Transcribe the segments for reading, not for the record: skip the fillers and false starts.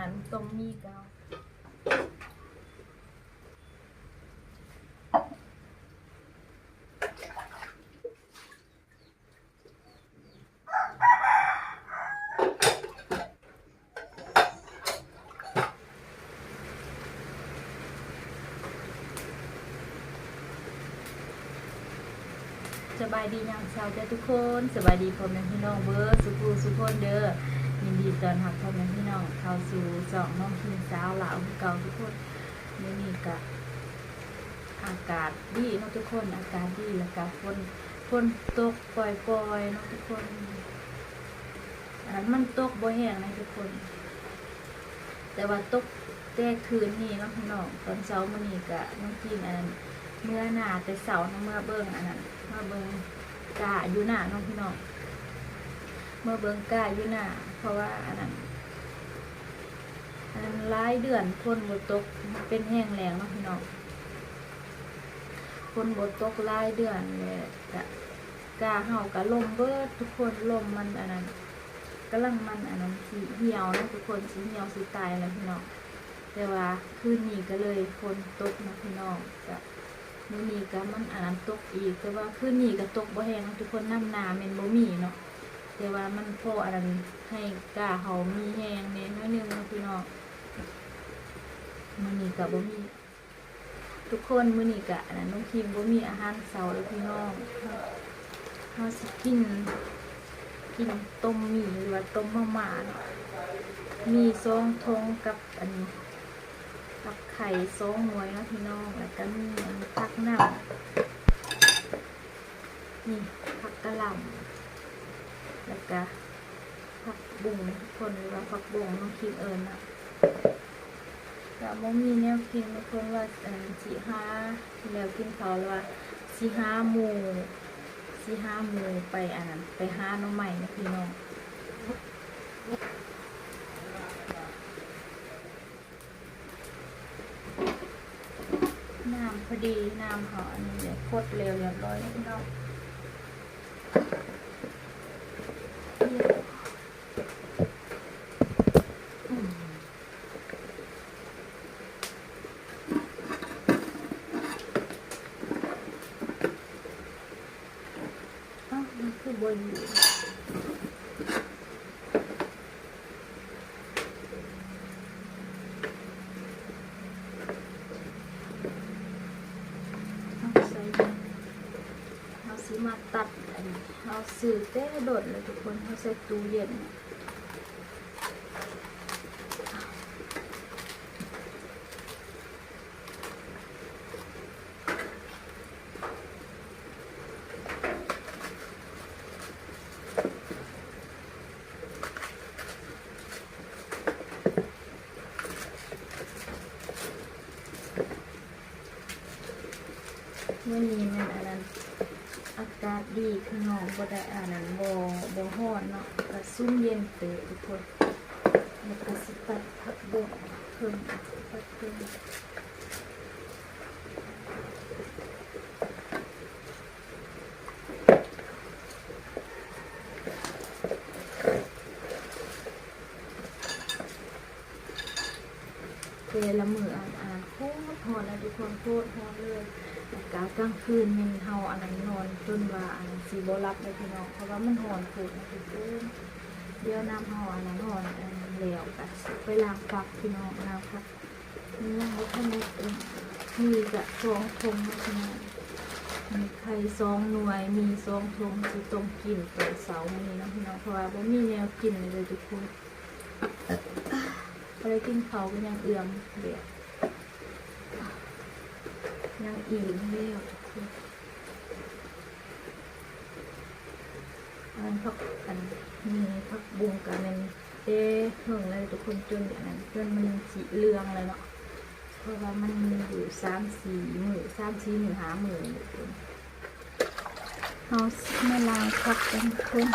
นั้นต้มมีเกาสบายดียามเช้าเด้อทุกคนสบายดีพ่อแม่พี่น้องเบิร์สุคนเด้อยินดีต้อนรับพ่อแม่พี่น้องเข้าสู่2น้องพิมพ์สาวลาวเก่าทุกคนมื้อนี้ก็อากาศดีเนาะทุกคนอากาศดีแล้วก็ฝนตกปล่อยๆเนาะทุกคนมันตกบ่แห้งนะทุกคนแต่ว่าตกแต่คืนนี้เนาะพี่น้องตอนเช้ามื้อนี้ก็น้องพิมพ์เมื่อหน้าแต่เช้าเนาะเมื่อเบิ่งมาเบิ่งกาอยู่หน้าน้องพี่น้องเมื่อเบิ่งกาอยู่หน้าเพราะว่าอันนั้นหลายเดือนฝนบ่ตกเป็นแห้งแล้งเนาะพี่น้องฝนบ่ตกหลายเดือนเลยกาเฮาก็ลมเบิดทุกคนลมมันอันนั้นกำลังมันอันนั้นสิเหี่ยวนะทุกคนสิเหี่ยวสิตายแล้วพี่น้องแต่ว่าคืนนี้ก็เลยฝนตกนะพี่น้องก็มื้อนี้ก็มันอันนั้นตกอีกแต่ว่าคืนนี้ก็ตกบ่แห้งทุกคนน้ำนาแม่นบ่มีเนาะแต่ว่ามันพออันนั้นให้กาเฮามีแห้งแน่น้อยนึงนะพี่น้องมื้อนี้ก็บ่มีทุกคนมื้อนี้ก็อันนั้นน้องคิมบ่มีอาหารเช้าแล้วพี่น้องเฮาสิกินต้มหมี่หรือว่าต้มมาม่าเนาะมี2ทงกับอันนี้กับไข่2หน่วยเนาะพี่น้องแล้วก็มีผักน้ำนี่ผักกะหล่ำแล้วก็ผักบุ้งทุกคนหรือว่าผักบุ้งน้องคิมนะก็บ่มีแนวกินทุกคนว่าสิหาแล้วกินข้าวแล้วว่าสิหาหมูไปอันนั้นไปหาหน่อไม้นะพี่น้องน้ำพอดีน้ำหอนี่เลยโคตรเร็วเรียบร้อยนะพี่น้องมันคือบนอยู่มาตัดเอาซื้อเต้โดดเลยทุกคนเขาใส่ตู้เย็นเมื่อนี้มันอันนั้นอากาศดีข้างนอกบ่ได้อันนั้นบ่ร้อนเนาะก็ซุ่มเย็นเตะทุกคนแล้วก็สิตัดผักบุ้งเพิ่มเวลามื้อโคตรร้อนนะทุกคนโคตรร้อนเลยอากาศกลางคืนมันเฮาอันนั้นนอนจนว่าสิบ่หลับเลยพี่น้องเพราะว่ามันร้อนโคตรนะทุกคนเดี๋ยวน้ำเฮาอันนั้นร้อนแล้วก็ไปล้างผักพี่น้องล้างผักนี่ล้างให้ทั้งหมดมีกะ2 ถุงนะพี่น้องมีไข่2 หน่วยมี2 ถุงสิต้มกินตอนเช้ามื้อนี้นะพี่น้องเพราะว่าบ่มีแนวกินเลยทุกคนไปกินข้าวก็ยังเอื้อมเดี๋ยวยังอิ่มแล้วทุกคนผักมีผักบุ้งกันมันเหึ่งเลยทุกคนจนอย่างนั้นจนมันสีเหลืองเลยเนาะเพราะว่ามันอยู่3-4 มื้อ5 มื้อทุกคนเอามาล้างผักกันทุกคน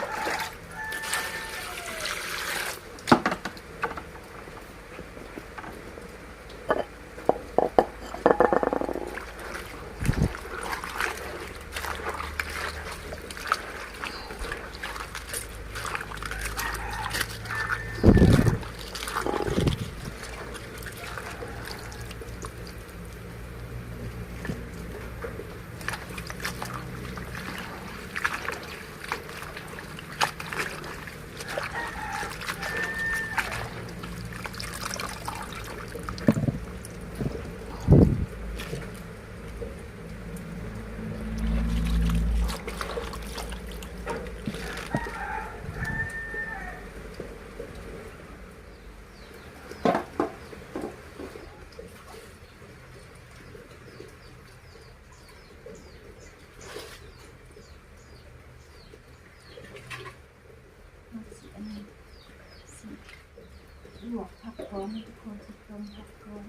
วกผักพร้อมทุกคนสิพร้อมผักพร้อม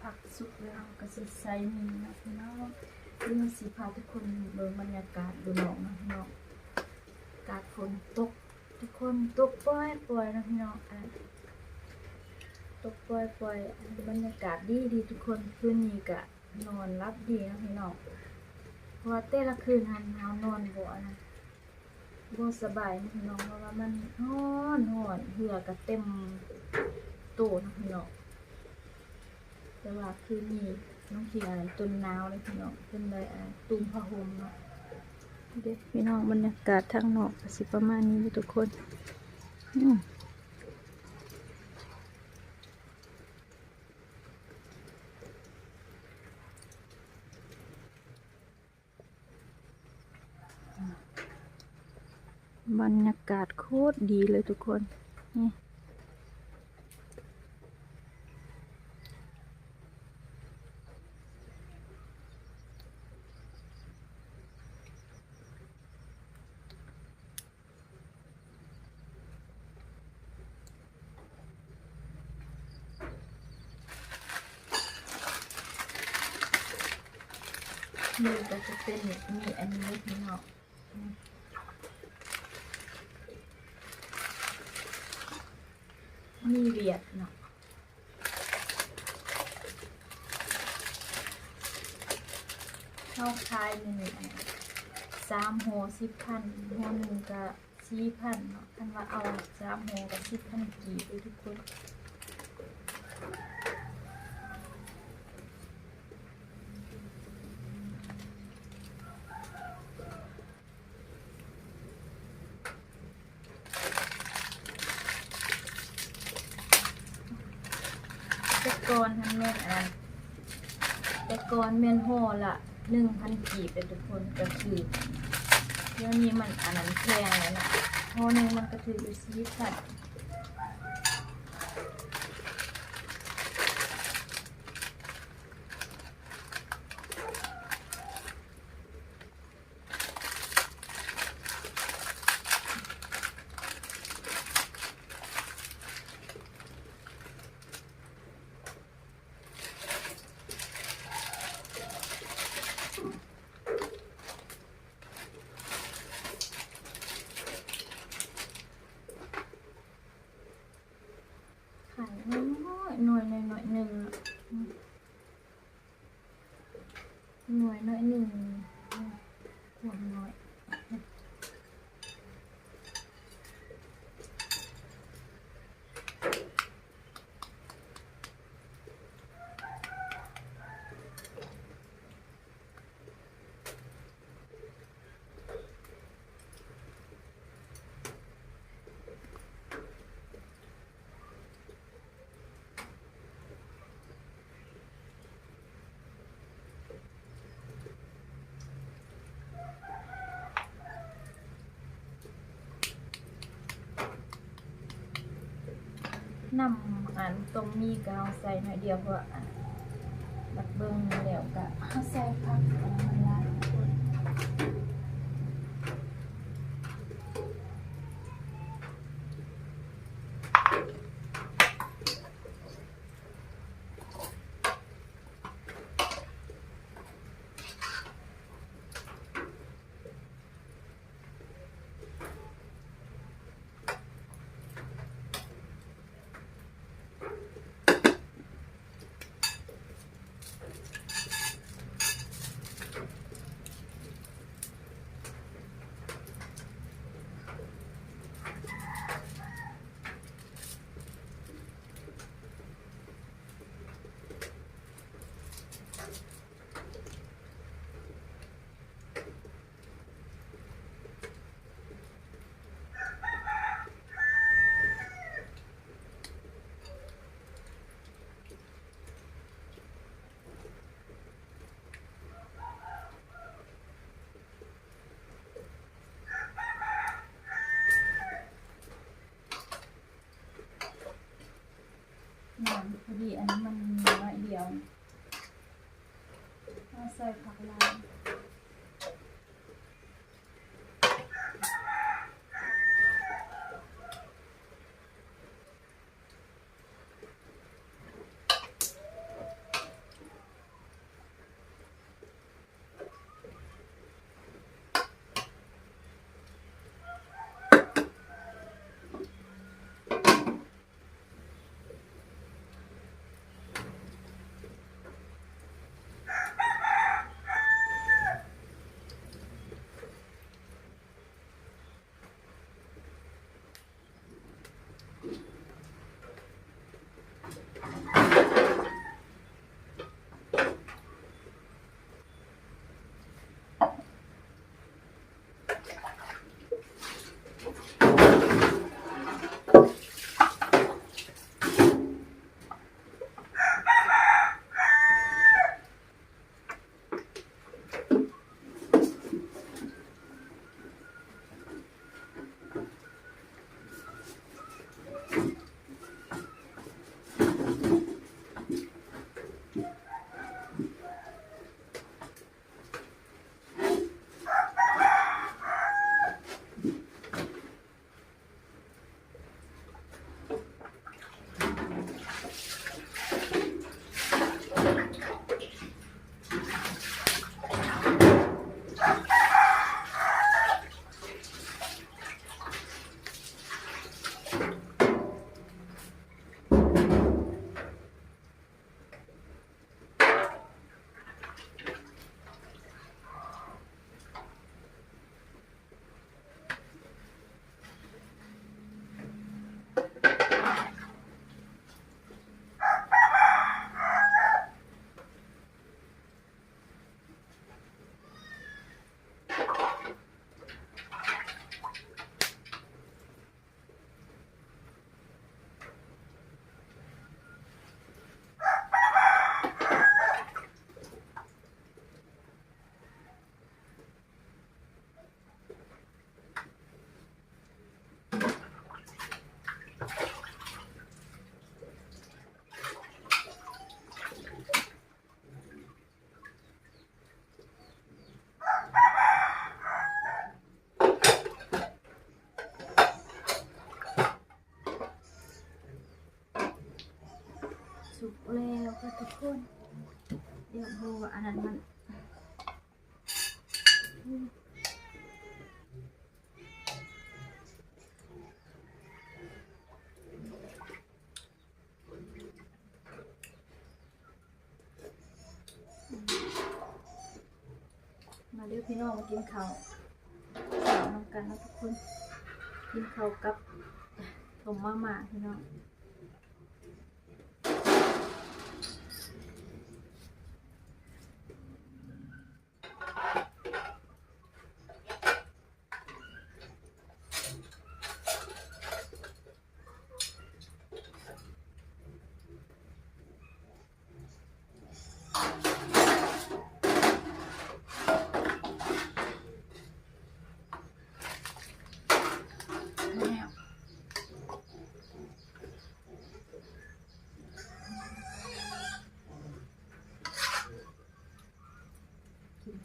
ผักสุกแล้วก็สิใส่มีนะพี่น้องนี่มันสิพาทุกคนเบิ่งบรรยากาศดูหนองนะพี่น้องอากาศฝนตกทุกคนตกปล่อยนะพี่น้องตกปล่อยบรรยากาศดีทุกคนคืนนี้ก็นอนรับดีนะพี่น้องเพราะว่าแต่ละคืนเฮานอนบ่สบายนะพี่น้องเพราะว่ามันร้อนเหือก็เต็มตู้นะพี่น้องแต่ว่าคืนนี้น้องเทียนจนหนาวเลยพี่น้องจนเลยตุ้มผ้าห่มเนาะเด็กพี่น้องบรรยากาศทางนอกก็สิประมาณนี้ทุกคนบรรยากาศโคตรดีเลยทุกคนนี่นี่ก็จะเป็นมีอันนี้พี่น้องมีเวียดเนาะเข้าคายมี3 โห 10,000โหนึงก็4,000เนาะคันว่าเอา3 โหก็10,000กีบเลยทุกคนแต่ก่อนทันแม่นแต่ก่อนแม่นห่อละ 1,000 กีบเป็นทุกคนก็คือเดี๋ยวนี้มันอันนั้นแพงแล้วนะห่อนึงมันก็ถืออยู่4,000ขายน้อยหน่วยหน่อยหนึ่งหน่วยน้อยหนึ่งหัวน้อยน้ำตรงนี้ก็เอาใส่หน่อยเดียวเพราะบัดเบิ้งแล้วก็เอาใส่ผักมันละ นี้มันน้อยเดียวเอาใส่ผักลายสุกแล้วค่ะทุกคนเดี๋ยวดูว่าอันนั้นมันมาเดี๋ยวพี่น้องมากินข้าวน้ำกันนะทุกคนกินข้าวกับต้มมาม่าพี่น้อง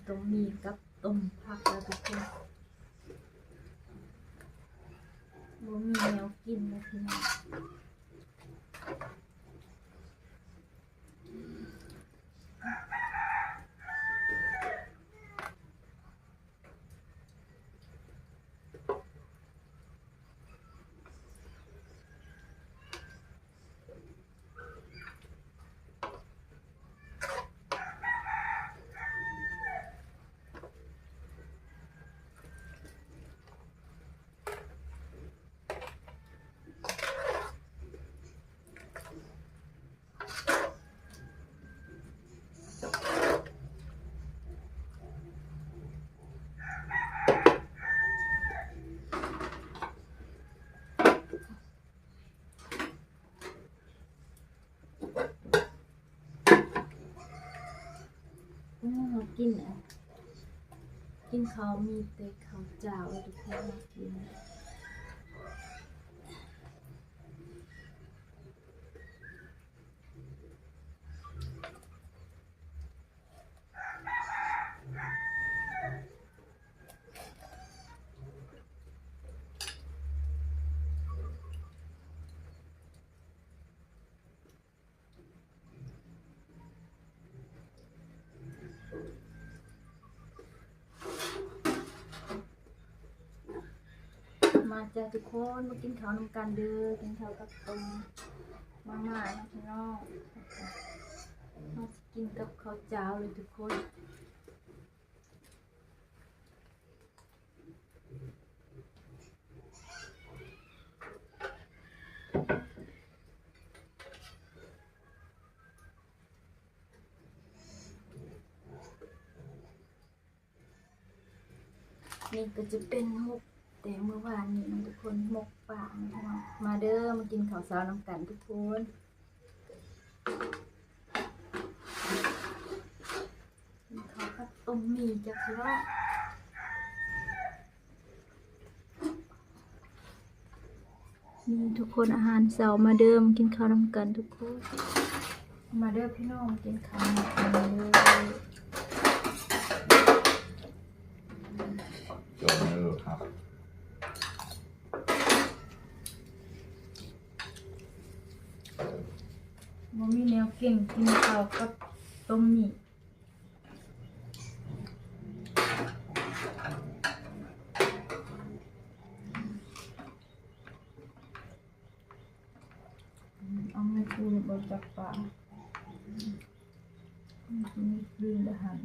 ต้มมีกับต้มผักแล้วทุกคนบ่มีแนวกินนะพี่น้องกินข้าวมีแต่ข้าวเจ้าทุกคนมากิน จ้าทุกคนมากินข้าวนำกันเด้อกินข้าวกับต้มมาม่านะพี่น้องมากินกับข้าวเจ้าเลยทุกคนนี่ก็จะเป็นหมกแต่เมื่อวานนี้นะทุกคนหมกป่านะมาเด้อมากินข้าวเช้าน้ำกันทุกคนกินข้าวกับต้มหมี่จ้ะพี่น้องนี่ทุกคนอาหารเช้ามาเด้อมากินข้าวน้ำกันทุกคนมาเด้อพี่น้องมากินข้าวน้ำกันเลยจบแล้วครับมันมีแนวเก่งกินข้าวกับต้มหมี่เอาไม่คูบนจากป่ามีกลืนอาหาร